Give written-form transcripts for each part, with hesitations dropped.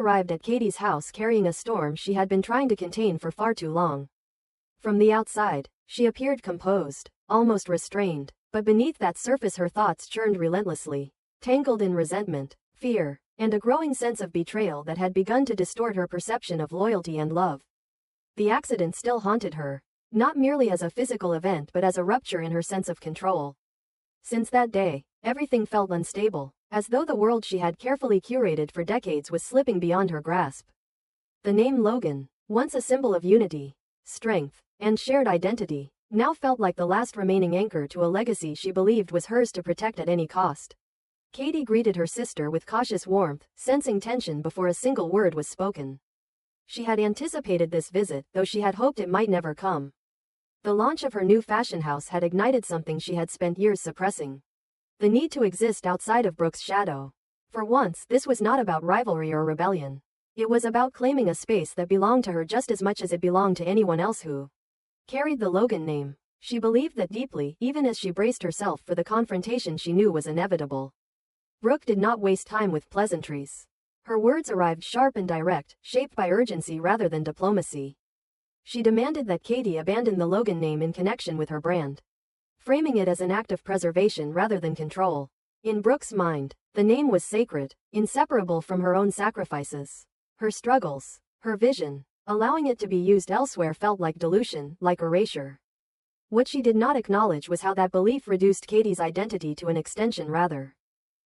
arrived at Katie's house carrying a storm she had been trying to contain for far too long. From the outside, she appeared composed, almost restrained, but beneath that surface her thoughts churned relentlessly, tangled in resentment, fear, and a growing sense of betrayal that had begun to distort her perception of loyalty and love. The accident still haunted her, not merely as a physical event but as a rupture in her sense of control. Since that day, everything felt unstable, as though the world she had carefully curated for decades was slipping beyond her grasp. The name Logan, once a symbol of unity, strength, and shared identity, now felt like the last remaining anchor to a legacy she believed was hers to protect at any cost. Katie greeted her sister with cautious warmth, sensing tension before a single word was spoken. She had anticipated this visit, though she had hoped it might never come. The launch of her new fashion house had ignited something she had spent years suppressing. The need to exist outside of Brooke's shadow. For once, this was not about rivalry or rebellion. It was about claiming a space that belonged to her just as much as it belonged to anyone else who carried the Logan name. She believed that deeply, even as she braced herself for the confrontation she knew was inevitable. Brooke did not waste time with pleasantries. Her words arrived sharp and direct, shaped by urgency rather than diplomacy. She demanded that Katie abandon the Logan name in connection with her brand, framing it as an act of preservation rather than control. In Brooke's mind, the name was sacred, inseparable from her own sacrifices, her struggles, her vision. Allowing it to be used elsewhere felt like dilution, like erasure. What she did not acknowledge was how that belief reduced Katie's identity to an extension rather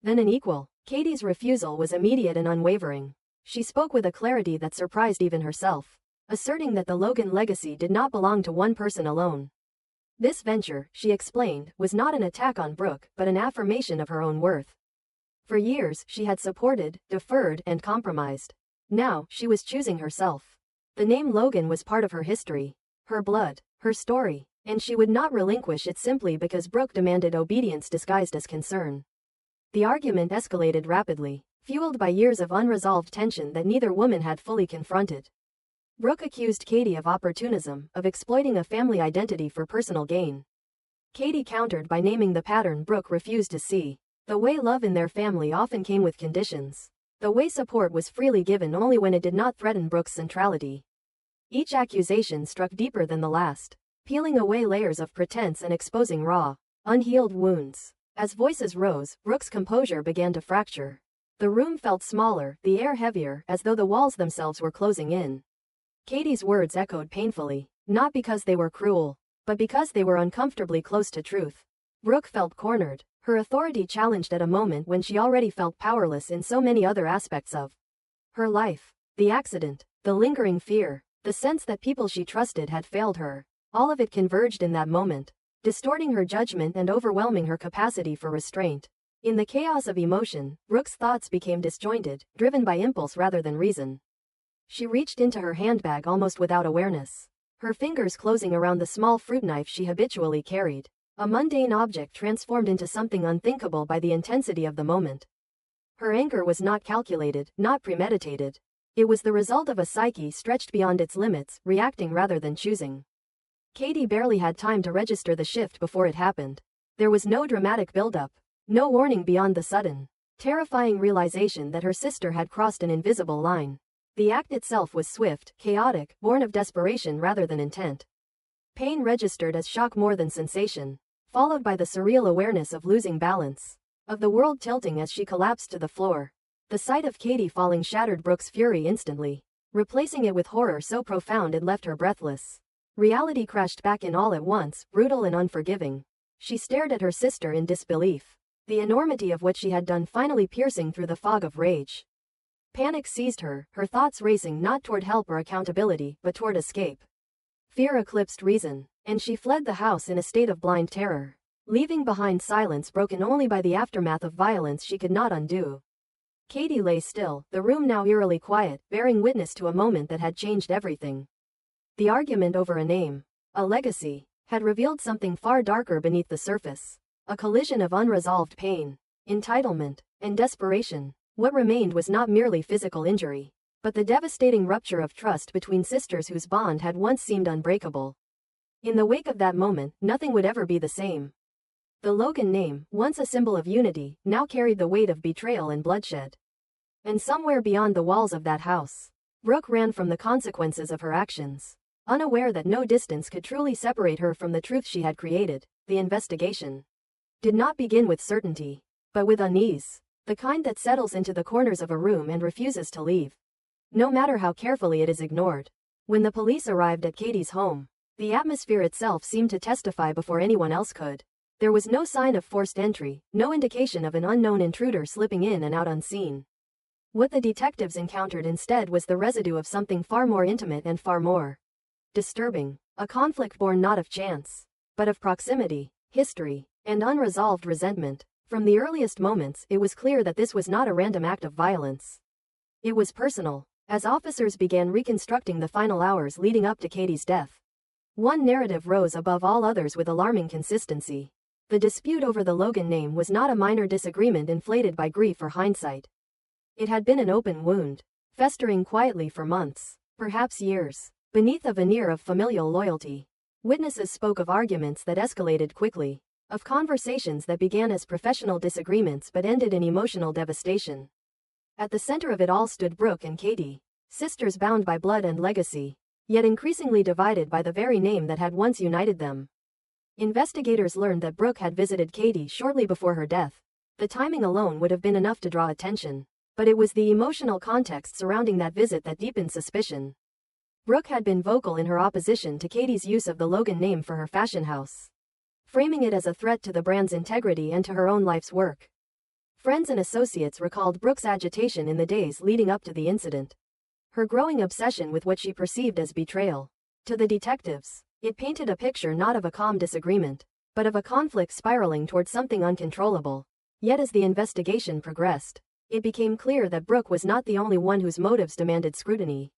than an equal. Katie's refusal was immediate and unwavering. She spoke with a clarity that surprised even herself, asserting that the Logan legacy did not belong to one person alone. This venture, she explained, was not an attack on Brooke, but an affirmation of her own worth. For years, she had supported, deferred, and compromised. Now, she was choosing herself. The name Logan was part of her history, her blood, her story, and she would not relinquish it simply because Brooke demanded obedience disguised as concern. The argument escalated rapidly, fueled by years of unresolved tension that neither woman had fully confronted. Brooke accused Katie of opportunism, of exploiting a family identity for personal gain. Katie countered by naming the pattern Brooke refused to see: the way love in their family often came with conditions. The way support was freely given only when it did not threaten Brooke's centrality. Each accusation struck deeper than the last, peeling away layers of pretense and exposing raw, unhealed wounds. As voices rose, Brooke's composure began to fracture. The room felt smaller, the air heavier, as though the walls themselves were closing in. Katie's words echoed painfully, not because they were cruel, but because they were uncomfortably close to truth. Brooke felt cornered, her authority challenged at a moment when she already felt powerless in so many other aspects of her life. The accident, the lingering fear, the sense that people she trusted had failed her, all of it converged in that moment, distorting her judgment and overwhelming her capacity for restraint. In the chaos of emotion, Brooke's thoughts became disjointed, driven by impulse rather than reason. She reached into her handbag almost without awareness, her fingers closing around the small fruit knife she habitually carried. A mundane object transformed into something unthinkable by the intensity of the moment. Her anger was not calculated, not premeditated. It was the result of a psyche stretched beyond its limits, reacting rather than choosing. Katie barely had time to register the shift before it happened. There was no dramatic buildup, no warning beyond the sudden, terrifying realization that her sister had crossed an invisible line. The act itself was swift, chaotic, born of desperation rather than intent. Pain registered as shock more than sensation, followed by the surreal awareness of losing balance, of the world tilting as she collapsed to the floor. The sight of Katie falling shattered Brooke's fury instantly, replacing it with horror so profound it left her breathless. Reality crashed back in all at once, brutal and unforgiving. She stared at her sister in disbelief, the enormity of what she had done finally piercing through the fog of rage. Panic seized her, her thoughts racing not toward help or accountability, but toward escape. Fear eclipsed reason, and she fled the house in a state of blind terror, leaving behind silence broken only by the aftermath of violence she could not undo. Katie lay still, the room now eerily quiet, bearing witness to a moment that had changed everything. The argument over a name, a legacy, had revealed something far darker beneath the surface. A collision of unresolved pain, entitlement, and desperation. What remained was not merely physical injury, but the devastating rupture of trust between sisters whose bond had once seemed unbreakable. In the wake of that moment, nothing would ever be the same. The Logan name, once a symbol of unity, now carried the weight of betrayal and bloodshed. And somewhere beyond the walls of that house, Brooke ran from the consequences of her actions. Unaware that no distance could truly separate her from the truth she had created, the investigation did not begin with certainty, but with unease, the kind that settles into the corners of a room and refuses to leave, no matter how carefully it is ignored. When the police arrived at Katie's home, the atmosphere itself seemed to testify before anyone else could. There was no sign of forced entry, no indication of an unknown intruder slipping in and out unseen. What the detectives encountered instead was the residue of something far more intimate and far more disturbing, a conflict born not of chance, but of proximity, history, and unresolved resentment. From the earliest moments, it was clear that this was not a random act of violence. It was personal. As officers began reconstructing the final hours leading up to Katie's death, one narrative rose above all others with alarming consistency. The dispute over the Logan name was not a minor disagreement inflated by grief or hindsight. It had been an open wound, festering quietly for months, perhaps years, beneath a veneer of familial loyalty. Witnesses spoke of arguments that escalated quickly, of conversations that began as professional disagreements but ended in emotional devastation. At the center of it all stood Brooke and Katie, sisters bound by blood and legacy, yet increasingly divided by the very name that had once united them. Investigators learned that Brooke had visited Katie shortly before her death. The timing alone would have been enough to draw attention, but it was the emotional context surrounding that visit that deepened suspicion. Brooke had been vocal in her opposition to Katie's use of the Logan name for her fashion house, framing it as a threat to the brand's integrity and to her own life's work. Friends and associates recalled Brooke's agitation in the days leading up to the incident, her growing obsession with what she perceived as betrayal. To the detectives, it painted a picture not of a calm disagreement, but of a conflict spiraling towards something uncontrollable. Yet as the investigation progressed, it became clear that Brooke was not the only one whose motives demanded scrutiny.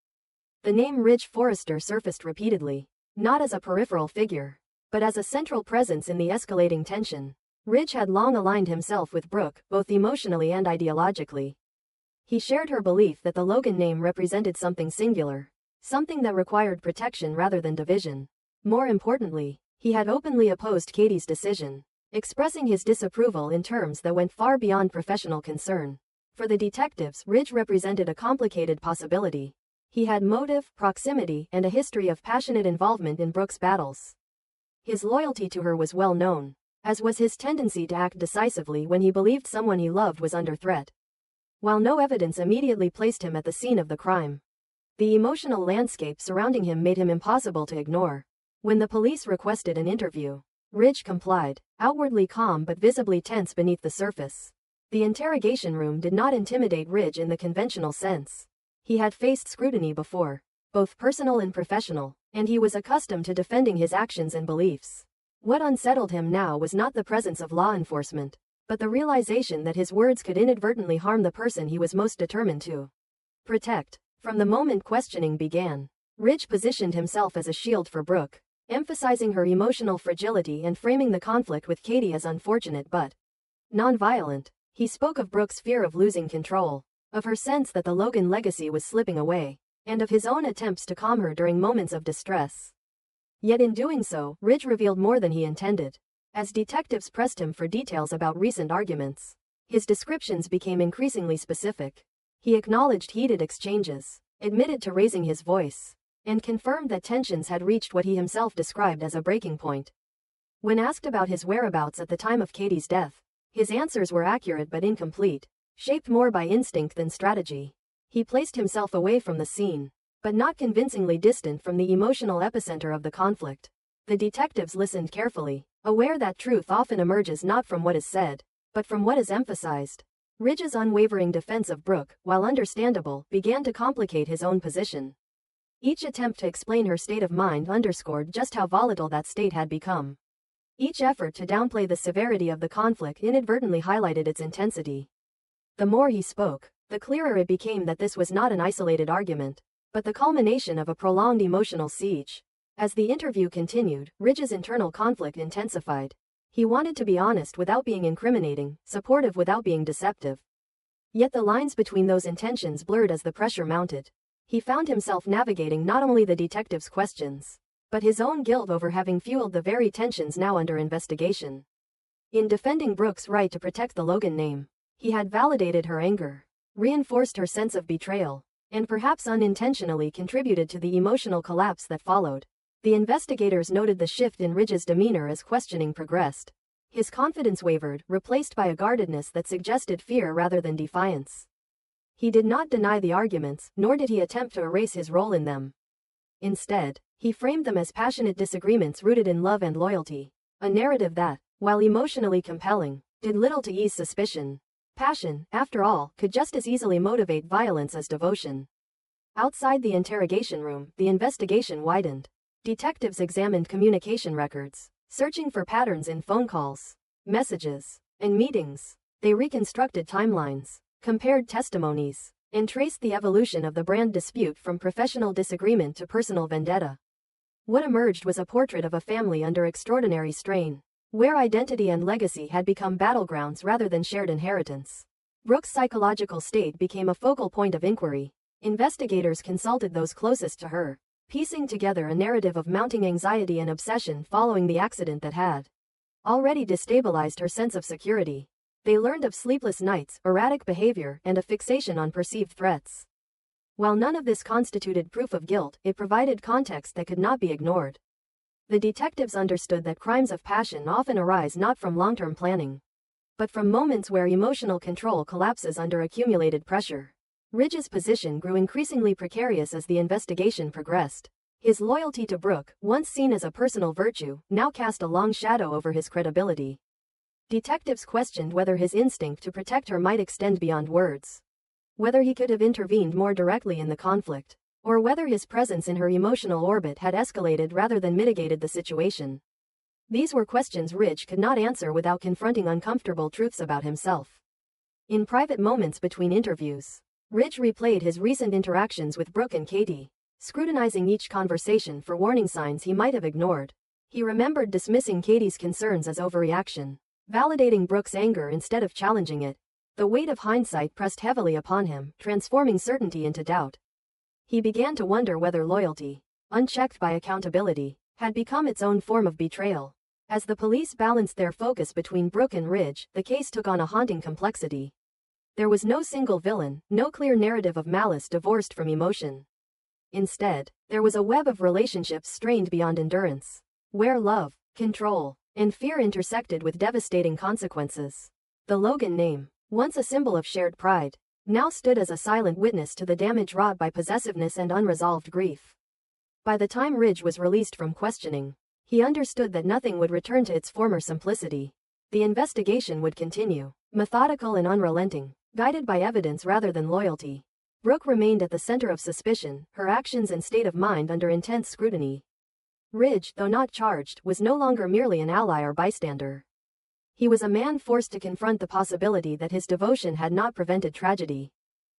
The name Ridge Forrester surfaced repeatedly, not as a peripheral figure, but as a central presence in the escalating tension. Ridge had long aligned himself with Brooke, both emotionally and ideologically. He shared her belief that the Logan name represented something singular, something that required protection rather than division. More importantly, he had openly opposed Katie's decision, expressing his disapproval in terms that went far beyond professional concern. For the detectives, Ridge represented a complicated possibility. He had motive, proximity, and a history of passionate involvement in Brooke's battles. His loyalty to her was well known, as was his tendency to act decisively when he believed someone he loved was under threat. While no evidence immediately placed him at the scene of the crime, the emotional landscape surrounding him made him impossible to ignore. When the police requested an interview, Ridge complied, outwardly calm but visibly tense beneath the surface. The interrogation room did not intimidate Ridge in the conventional sense. He had faced scrutiny before, both personal and professional, and he was accustomed to defending his actions and beliefs. What unsettled him now was not the presence of law enforcement, but the realization that his words could inadvertently harm the person he was most determined to protect. From the moment questioning began, Ridge positioned himself as a shield for Brooke, emphasizing her emotional fragility and framing the conflict with Katie as unfortunate but non-violent. He spoke of Brooke's fear of losing control, of her sense that the Logan legacy was slipping away, and of his own attempts to calm her during moments of distress. Yet in doing so, Ridge revealed more than he intended. As detectives pressed him for details about recent arguments, his descriptions became increasingly specific. He acknowledged heated exchanges, admitted to raising his voice, and confirmed that tensions had reached what he himself described as a breaking point. When asked about his whereabouts at the time of Katie's death, his answers were accurate but incomplete, shaped more by instinct than strategy. He placed himself away from the scene, but not convincingly distant from the emotional epicenter of the conflict. The detectives listened carefully, aware that truth often emerges not from what is said, but from what is emphasized. Ridge's unwavering defense of Brooke, while understandable, began to complicate his own position. Each attempt to explain her state of mind underscored just how volatile that state had become. Each effort to downplay the severity of the conflict inadvertently highlighted its intensity. The more he spoke, the clearer it became that this was not an isolated argument, but the culmination of a prolonged emotional siege. As the interview continued, Ridge's internal conflict intensified. He wanted to be honest without being incriminating, supportive without being deceptive. Yet the lines between those intentions blurred as the pressure mounted. He found himself navigating not only the detectives' questions, but his own guilt over having fueled the very tensions now under investigation. In defending Brooke's right to protect the Logan name, he had validated her anger. reinforced her sense of betrayal, and perhaps unintentionally contributed to the emotional collapse that followed. The investigators noted the shift in Ridge's demeanor as questioning progressed. His confidence wavered, replaced by a guardedness that suggested fear rather than defiance. He did not deny the arguments, nor did he attempt to erase his role in them. Instead, he framed them as passionate disagreements rooted in love and loyalty, a narrative that, while emotionally compelling, did little to ease suspicion. Passion, after all, could just as easily motivate violence as devotion. Outside the interrogation room, the investigation widened. Detectives examined communication records, searching for patterns in phone calls, messages, and meetings. They reconstructed timelines, compared testimonies, and traced the evolution of the brand dispute from professional disagreement to personal vendetta. What emerged was a portrait of a family under extraordinary strain, where identity and legacy had become battlegrounds rather than shared inheritance. Brooke's psychological state became a focal point of inquiry. Investigators consulted those closest to her, piecing together a narrative of mounting anxiety and obsession following the accident that had already destabilized her sense of security. They learned of sleepless nights, erratic behavior, and a fixation on perceived threats. While none of this constituted proof of guilt, it provided context that could not be ignored. The detectives understood that crimes of passion often arise not from long-term planning, but from moments where emotional control collapses under accumulated pressure. Ridge's position grew increasingly precarious as the investigation progressed. His loyalty to Brooke, once seen as a personal virtue, now cast a long shadow over his credibility. Detectives questioned whether his instinct to protect her might extend beyond words, whether he could have intervened more directly in the conflict, or whether his presence in her emotional orbit had escalated rather than mitigated the situation. These were questions Ridge could not answer without confronting uncomfortable truths about himself. In private moments between interviews, Ridge replayed his recent interactions with Brooke and Katie, scrutinizing each conversation for warning signs he might have ignored. He remembered dismissing Katie's concerns as overreaction, validating Brooke's anger instead of challenging it. The weight of hindsight pressed heavily upon him, transforming certainty into doubt. He began to wonder whether loyalty, unchecked by accountability, had become its own form of betrayal. As the police balanced their focus between Brooke and Ridge, the case took on a haunting complexity. There was no single villain, no clear narrative of malice divorced from emotion. Instead, there was a web of relationships strained beyond endurance, where love, control, and fear intersected with devastating consequences. The Logan name, once a symbol of shared pride, now stood as a silent witness to the damage wrought by possessiveness and unresolved grief. By the time Ridge was released from questioning, he understood that nothing would return to its former simplicity. The investigation would continue, methodical and unrelenting, guided by evidence rather than loyalty. Brooke remained at the center of suspicion, her actions and state of mind under intense scrutiny. Ridge, though not charged, was no longer merely an ally or bystander. He was a man forced to confront the possibility that his devotion had not prevented tragedy,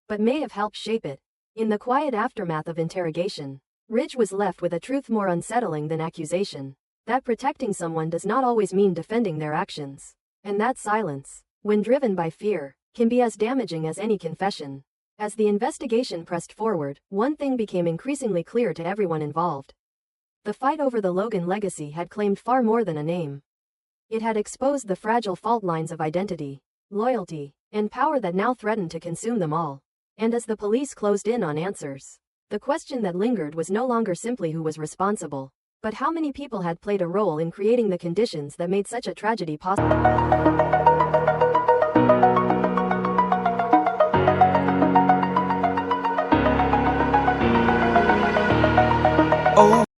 but may have helped shape it. In the quiet aftermath of interrogation, Ridge was left with a truth more unsettling than accusation, that protecting someone does not always mean defending their actions, and that silence, when driven by fear, can be as damaging as any confession. As the investigation pressed forward, one thing became increasingly clear to everyone involved. The fight over the Logan legacy had claimed far more than a name. It had exposed the fragile fault lines of identity, loyalty, and power that now threatened to consume them all. And as the police closed in on answers, the question that lingered was no longer simply who was responsible, but how many people had played a role in creating the conditions that made such a tragedy possible.